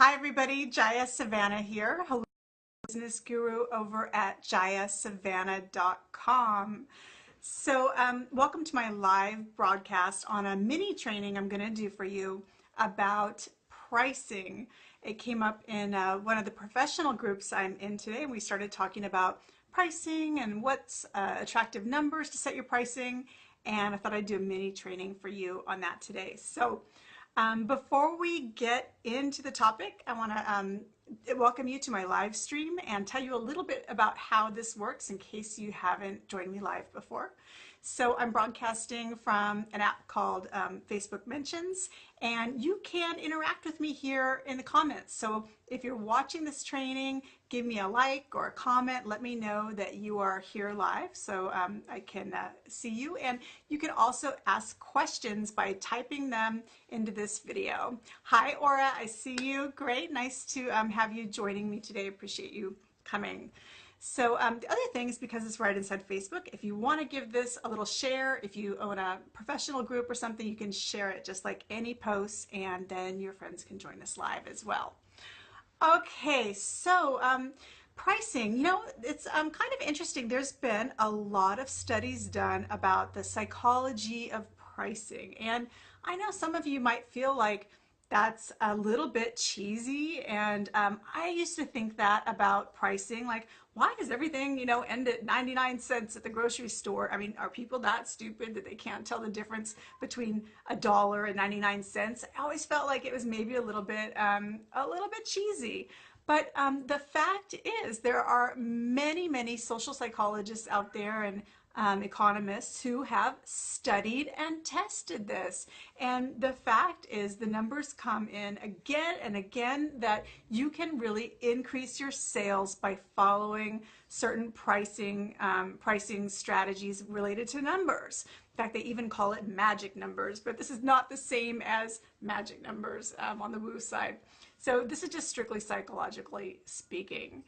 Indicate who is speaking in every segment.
Speaker 1: Hi everybody, Jaya Savannah here. Hello, business guru over at jayasavannah.com. Welcome to my live broadcast on a mini training I'm going to do for you about pricing. It came up in one of the professional groups I'm in today, and we started talking about pricing and what's attractive numbers to set your pricing. And I thought I'd do a mini training for you on that today. Before we get into the topic, I want to welcome you to my live stream and tell you a little bit about how this works in case you haven't joined me live before. So I'm broadcasting from an app called Facebook Mentions, and you can interact with me here in the comments. So if you're watching this training, give me a like or a comment. Let me know that you are here live so I can see you. And you can also ask questions by typing them into this video. Hi, Aura. I see you. Great. Nice to have you joining me today. Appreciate you coming. So the other thing is, because it's right inside Facebook, if you want to give this a little share, if you own a professional group or something, you can share it just like any post, and then your friends can join us live as well. Okay, so pricing, it's kind of interesting. There's been a lot of studies done about the psychology of pricing, and I know some of you might feel like that's a little bit cheesy, and I used to think that about pricing, like, why does everything, end at 99 cents at the grocery store? I mean, are people that stupid that they can't tell the difference between $1 and 99 cents? I always felt like it was maybe a little bit cheesy. But the fact is, there are many, many social psychologists out there and economists who have studied and tested this. And the fact is, the numbers come in again and again that you can really increase your sales by following certain pricing strategies related to numbers. In fact, they even call it magic numbers, but this is not the same as magic numbers on the woo side. So this is just strictly psychologically speaking.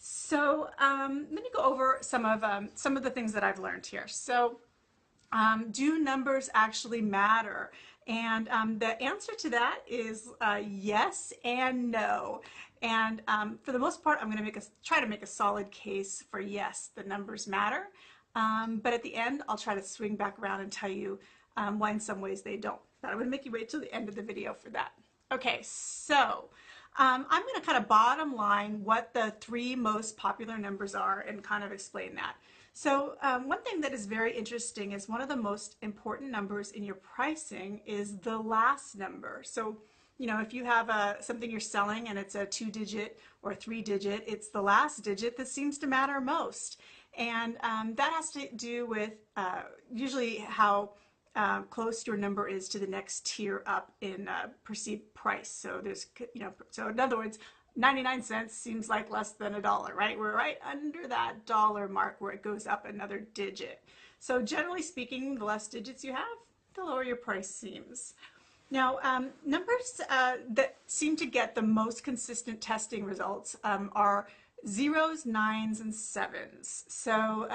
Speaker 1: So let me go over some of the things that I've learned here. So do numbers actually matter? And the answer to that is yes and no. And for the most part, I'm going to try to make a solid case for yes, the numbers matter. But at the end, I'll try to swing back around and tell you why in some ways they don't. But I'm going to make you wait till the end of the video for that. Okay, so I'm going to kind of bottom line what the three most popular numbers are and kind of explain that. So one thing that is very interesting is one of the most important numbers in your pricing is the last number. So, if you have something you're selling and it's a 2-digit or 3-digit, it's the last digit that seems to matter most. And that has to do with usually how close your number is to the next tier up in perceived price. So so in other words, 99 cents seems like less than $1, right? We're right under that dollar mark where it goes up another digit. So generally speaking, the less digits you have, the lower your price seems. Now, numbers that seem to get the most consistent testing results are 0s, 9s, and 7s. So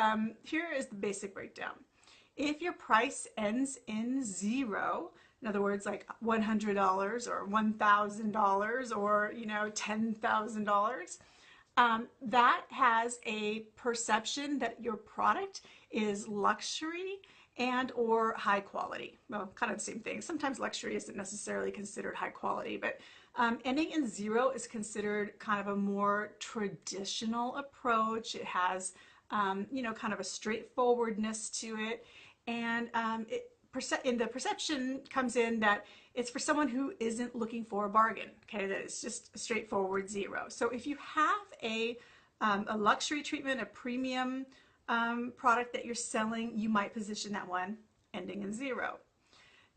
Speaker 1: here is the basic breakdown. If your price ends in 0, in other words, like $100 or $1,000 or, $10,000, that has a perception that your product is luxury and or high quality. Well, kind of the same thing. Sometimes luxury isn't necessarily considered high quality, but ending in 0 is considered kind of a more traditional approach. It has, kind of a straightforwardness to it. And in the perception comes in that it's for someone who isn't looking for a bargain, okay, that it's just a straightforward 0. So if you have a luxury treatment, a premium product that you're selling, you might position that one ending in 0.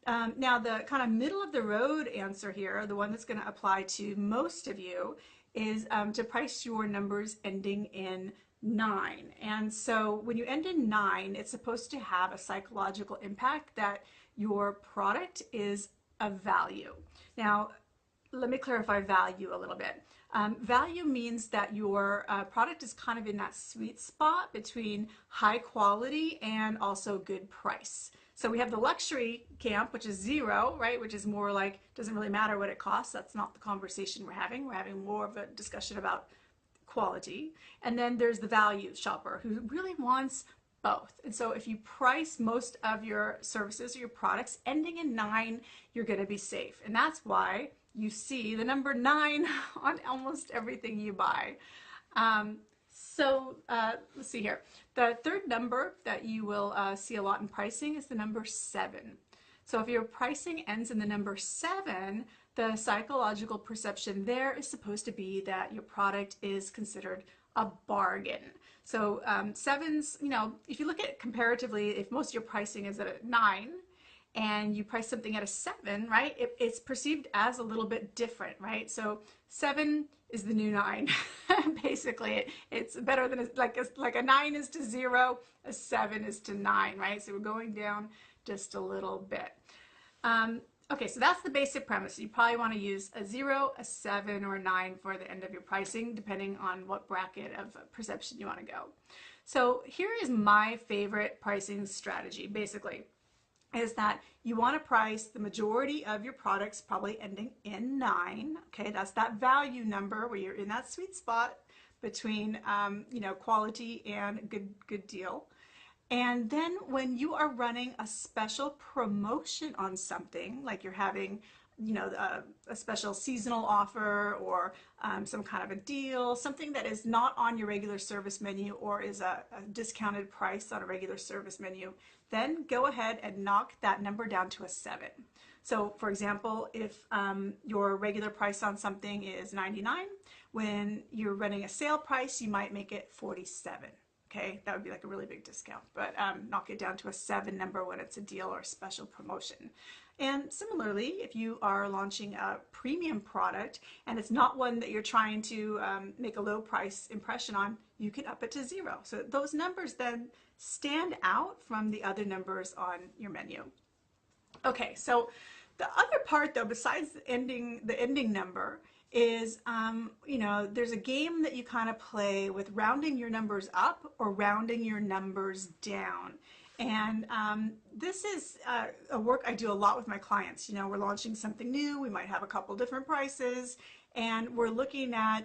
Speaker 1: Now, the kind of middle of the road answer here, the one that's going to apply to most of you, is to price your numbers ending in 9. And so when you end in 9, it's supposed to have a psychological impact that your product is of value. Now, let me clarify value a little bit. Value means that your product is kind of in that sweet spot between high quality and also good price. So we have the luxury camp, which is 0, right? Which is more like, doesn't really matter what it costs. That's not the conversation we're having. We're having more of a discussion about quality. And then there's the value shopper who really wants both. And so if you price most of your services or your products ending in 9, you're going to be safe. And that's why you see the number 9 on almost everything you buy. Let's see here. The third number that you will see a lot in pricing is the number 7. So if your pricing ends in the number 7, the psychological perception there is supposed to be that your product is considered a bargain. So 7s, if you look at it comparatively, if most of your pricing is at a 9 and you price something at a 7, right, it's perceived as a little bit different, right? So 7 is the new 9. Basically, it's better than like a 9 is to 0, a 7 is to 9, right? So we're going down just a little bit. Okay, so that's the basic premise. You probably want to use a 0, a 7, or a 9 for the end of your pricing, depending on what bracket of perception you want to go. So here is my favorite pricing strategy, basically, is that you want to price the majority of your products probably ending in 9. Okay, that's that value number where you're in that sweet spot between quality and good deal. And then when you are running a special promotion on something, like you're having a special seasonal offer or some kind of a deal, something that is not on your regular service menu or is a discounted price on a regular service menu, then go ahead and knock that number down to a 7. So for example, if your regular price on something is $99, when you're running a sale price, you might make it $47. Okay, that would be like a really big discount, but knock it down to a 7 number when it's a deal or a special promotion. And similarly, if you are launching a premium product and it's not one that you're trying to make a low price impression on, you can up it to 0. So those numbers then stand out from the other numbers on your menu. Okay, so the other part though, besides the ending number, is there's a game that you kind of play with rounding your numbers up or rounding your numbers down. And this is a work I do a lot with my clients. We're launching something new, we might have a couple different prices, and we're looking at,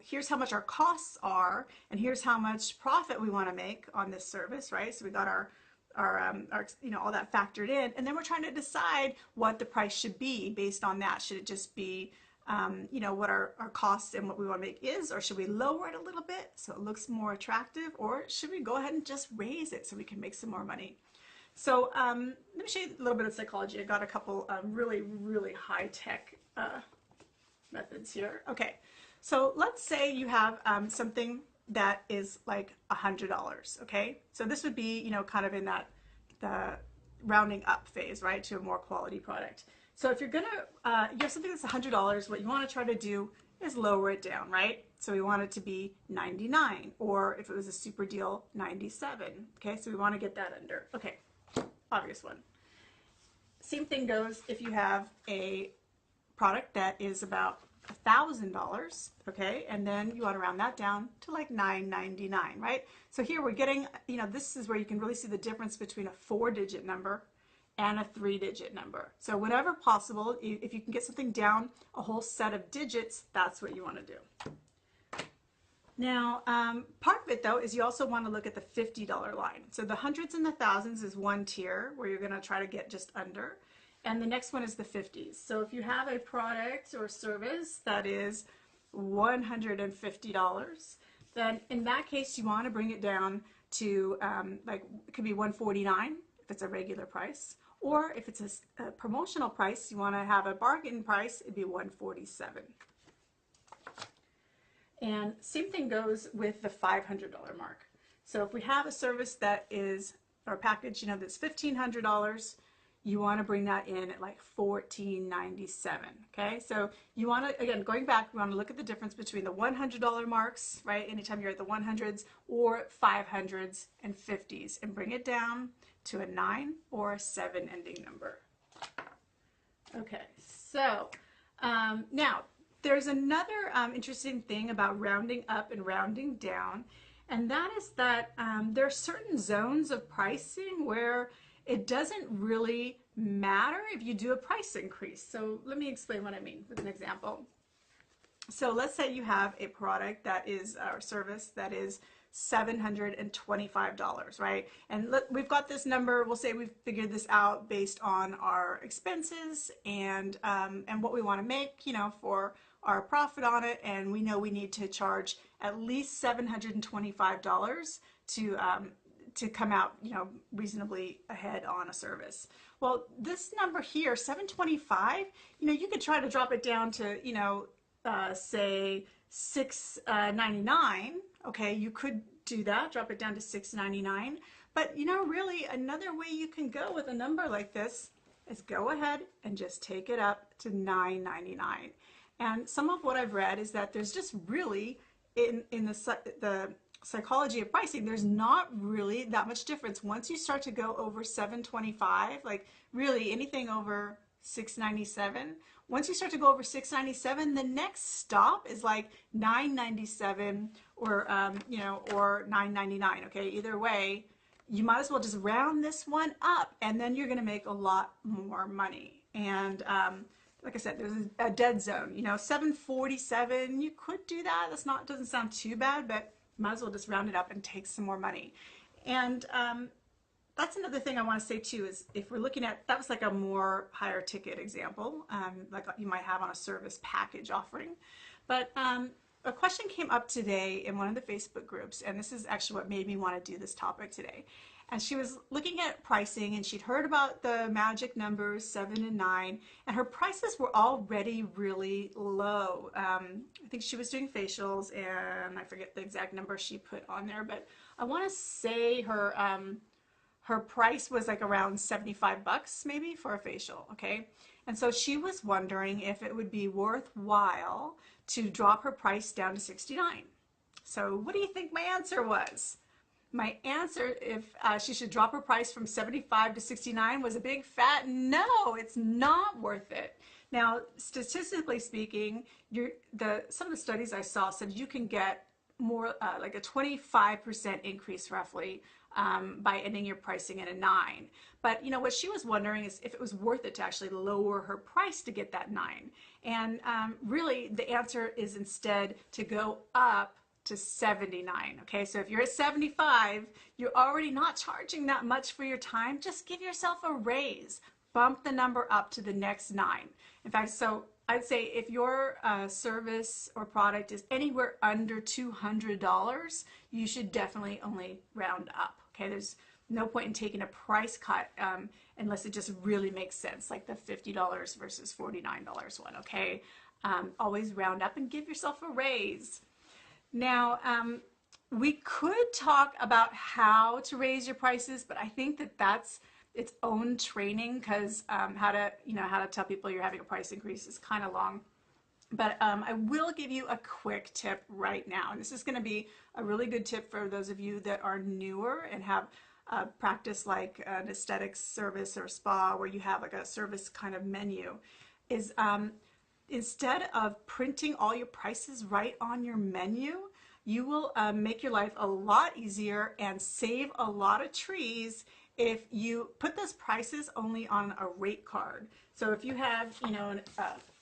Speaker 1: here's how much our costs are, and here's how much profit we want to make on this service, right? So we got our all that factored in, and then we're trying to decide what the price should be based on that. Should it just be what our costs and what we want to make is, or should we lower it a little bit so it looks more attractive, or should we go ahead and just raise it so we can make some more money? So let me show you a little bit of psychology. I got a couple really, really high-tech methods here. Okay, so let's say you have something that is like $100, okay? So this would be, kind of in the rounding up phase, right, to a more quality product. So if you're gonna, you have something that's $100, what you want to try to do is lower it down, right? So we want it to be 99, or if it was a super deal, 97. Okay, so we want to get that under. Okay, obvious one. Same thing goes if you have a product that is about $1,000, okay, and then you want to round that down to like $9.99, right? So here we're getting, this is where you can really see the difference between a 4-digit number and a 3-digit number. So whenever possible, if you can get something down a whole set of digits, that's what you want to do. Now, part of it though is you also want to look at the $50 line. So the hundreds and the thousands is one tier where you're going to try to get just under, and the next one is the 50s. So if you have a product or service that is $150, then in that case you want to bring it down to it could be $149 if it's a regular price. Or if it's a promotional price, you want to have a bargain price, it'd be $147. And same thing goes with the $500 mark. So if we have a service that is, or a package, that's $1,500, you want to bring that in at like $1,497. Okay, so you want to, again, going back, we want to look at the difference between the $100 marks, right? Anytime you're at the 100s, or 500s and 50s, and bring it down to a 9 or a 7 ending number. Okay, so now there's another interesting thing about rounding up and rounding down, and that is that there are certain zones of pricing where it doesn't really matter if you do a price increase. So let me explain what I mean with an example. So let's say you have a product that is, or service that is $725, right? And we've got this number, we'll say we've figured this out based on our expenses and what we want to make, you know, for our profit on it. And we know we need to charge at least $725 to come out, you know, reasonably ahead on a service. Well, this number here, 725, you know, you could try to drop it down to, you know, say $6.99. Okay, you could do that, drop it down to $6.99. But you know, really another way you can go with a number like this is go ahead and just take it up to $9.99. And some of what I've read is that there's just really in the psychology of pricing, there's not really that much difference. Once you start to go over 725, like really anything over 697, once you start to go over 697, the next stop is like 997 or you know, or 999. Okay, either way, you might as well just round this one up, and then you're going to make a lot more money. And like I said, there's a dead zone. You know, 747, you could do that. That's not, doesn't sound too bad, but might as well just round it up and take some more money. And that's another thing I want to say too, is if we're looking at, that was like a more higher ticket example, like you might have on a service package offering. But a question came up today in one of the Facebook groups, and this is actually what made me want to do this topic today. And she was looking at pricing, and she'd heard about the magic numbers 7 and 9, and her prices were already really low. I think she was doing facials, and I forget the exact number she put on there, but I want to say her price was like around 75 bucks maybe for a facial, okay? And so she was wondering if it would be worthwhile to drop her price down to 69. So what do you think my answer was? My answer, if she should drop her price from 75 to 69, was a big fat no, it's not worth it. Now, statistically speaking, some of the studies I saw said you can get more like a 25% increase roughly by ending your pricing at a 9. But you know what she was wondering is if it was worth it to actually lower her price to get that 9. And really the answer is instead to go up to 79. Okay, so if you're at 75, you're already not charging that much for your time. Just give yourself a raise. Bump the number up to the next 9. In fact, so I'd say if your service or product is anywhere under $200, you should definitely only round up. Okay, there's no point in taking a price cut unless it just really makes sense, like the $50 versus $49 one. Okay, always round up and give yourself a raise. Now, we could talk about how to raise your prices, but I think that that's its own training, because how to tell people you're having a price increase is kind of long. But I will give you a quick tip right now, and this is going to be a really good tip for those of you that are newer and have practice like an aesthetics service or spa where you have like a service kind of menu, is instead of printing all your prices right on your menu, you will make your life a lot easier and save a lot of trees if you put those prices only on a rate card. So if you have, you know,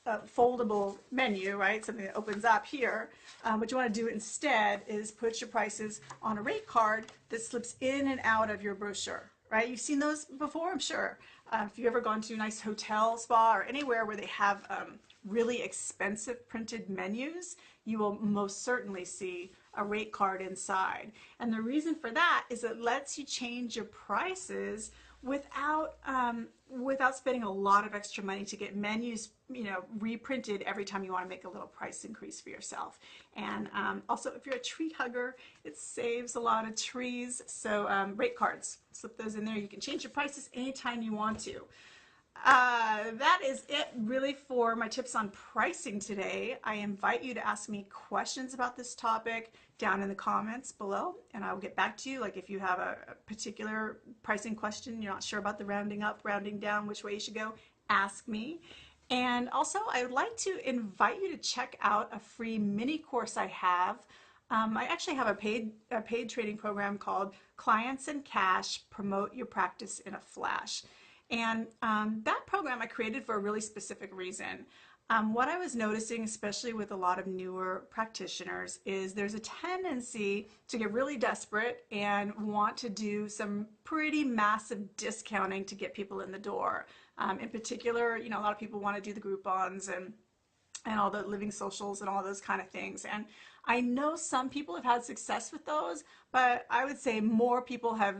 Speaker 1: a foldable menu, right, something that opens up here, what you want to do instead is put your prices on a rate card that slips in and out of your brochure, right? You've seen those before, I'm sure. If you've ever gone to a nice hotel, spa, or anywhere where they have really expensive printed menus, you will most certainly see a rate card inside. And the reason for that is it lets you change your prices without spending a lot of extra money to get menus, you know, reprinted every time you want to make a little price increase for yourself. And also, if you're a tree hugger, it saves a lot of trees. So rate cards, slip those in there. You can change your prices anytime you want to. That is it really for my tips on pricing today. I invite you to ask me questions about this topic down in the comments below, and I will get back to you. Like if you have a particular pricing question, you're not sure about the rounding up, rounding down, which way you should go, ask me. And also I would like to invite you to check out a free mini course I have I actually have a paid training program called Clients and Cash, Promote Your Practice in a Flash. And that program I created for a really specific reason. What I was noticing, especially with a lot of newer practitioners, is there's a tendency to get really desperate and want to do some pretty massive discounting to get people in the door. In particular, a lot of people want to do the Groupons and all the living socials and all those kind of things. And I know some people have had success with those, but I would say more people have,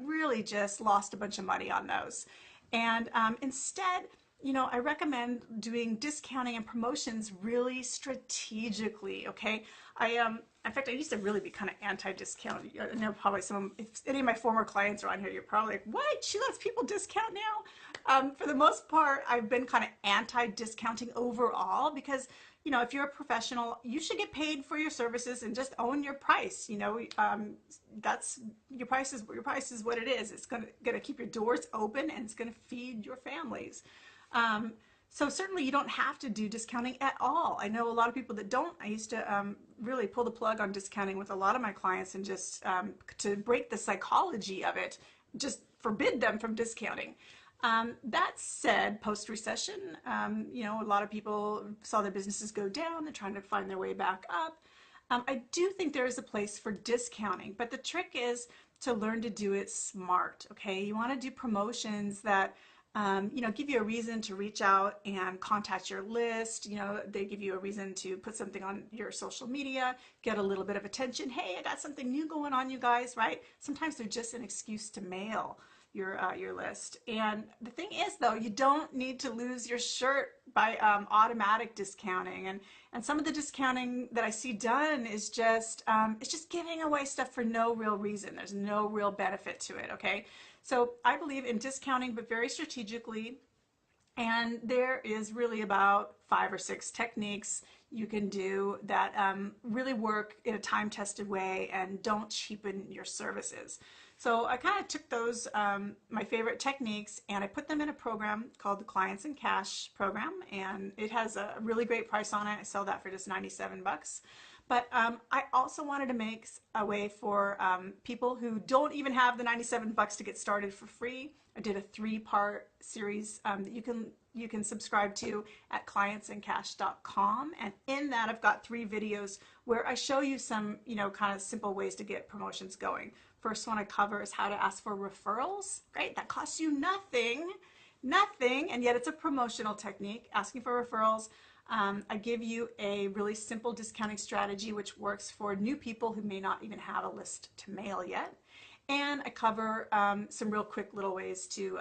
Speaker 1: really just lost a bunch of money on those. And instead, I recommend doing discounting and promotions really strategically, okay? In fact, I used to really be kind of anti-discount. I know probably if any of my former clients are on here, you're probably like, what? She lets people discount now? For the most part, I've been kind of anti-discounting overall because, if you're a professional, you should get paid for your services and just own your price. That's your price is what it is. It's gonna keep your doors open and it's gonna feed your families. So certainly you don't have to do discounting at all. I know a lot of people that don't. I used to really pull the plug on discounting with a lot of my clients and just to break the psychology of it, just forbid them from discounting. That said, post-recession, a lot of people saw their businesses go down. They're trying to find their way back up. I do think there is a place for discounting, but the trick is to learn to do it smart, okay? You want to do promotions that give you a reason to reach out and contact your list. They give you a reason to put something on your social media, get a little bit of attention. Hey, I got something new going on, you guys, right? Sometimes they're just an excuse to mail your list. And the thing is, though, you don't need to lose your shirt by automatic discounting. And some of the discounting that I see done is it's just giving away stuff for no real reason. There's no real benefit to it, okay? So I believe in discounting, but very strategically. And there is really about 5 or 6 techniques you can do that really work in a time-tested way and don't cheapen your services. So I kind of took those, my favorite techniques, and I put them in a program called the Clients and Cash program, and it has a really great price on it. I sell that for just 97 bucks. But I also wanted to make a way for people who don't even have the 97 bucks to get started for free. I did a 3-part series that you can subscribe to at clientsandcash.com, and in that I've got 3 videos where I show you some kind of simple ways to get promotions going. First one I cover is how to ask for referrals, right? That costs you nothing, and yet it's a promotional technique, asking for referrals. I give you a really simple discounting strategy which works for new people who may not even have a list to mail yet. And I cover some real quick little ways to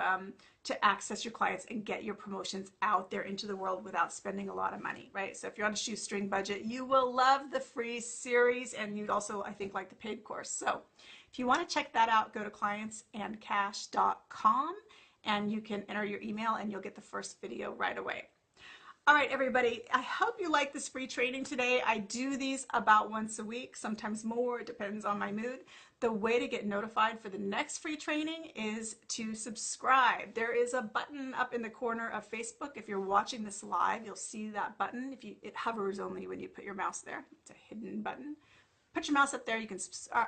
Speaker 1: access your clients and get your promotions out there into the world without spending a lot of money, right? So if you're on a shoestring budget, you will love the free series, and you'd also, I think, like the paid course. So if you want to check that out, go to clientsandcash.com and you can enter your email and you'll get the first video right away. All right, everybody, I hope you like this free training today. I do these about once a week, sometimes more, it depends on my mood. The way to get notified for the next free training is to subscribe. There is a button up in the corner of Facebook. If you're watching this live, you'll see that button. It hovers only when you put your mouse there. It's a hidden button. Put your mouse up there, you can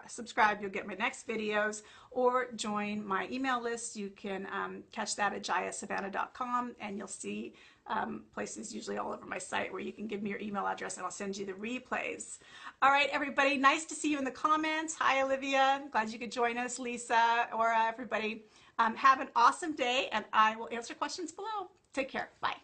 Speaker 1: subscribe, you'll get my next videos, or join my email list. You can catch that at jayasavannah.com, and you'll see places usually all over my site where you can give me your email address and I'll send you the replays. All right, everybody, nice to see you in the comments. Hi, Olivia, glad you could join us. Lisa, Aura, everybody. Have an awesome day, and I will answer questions below. Take care, bye.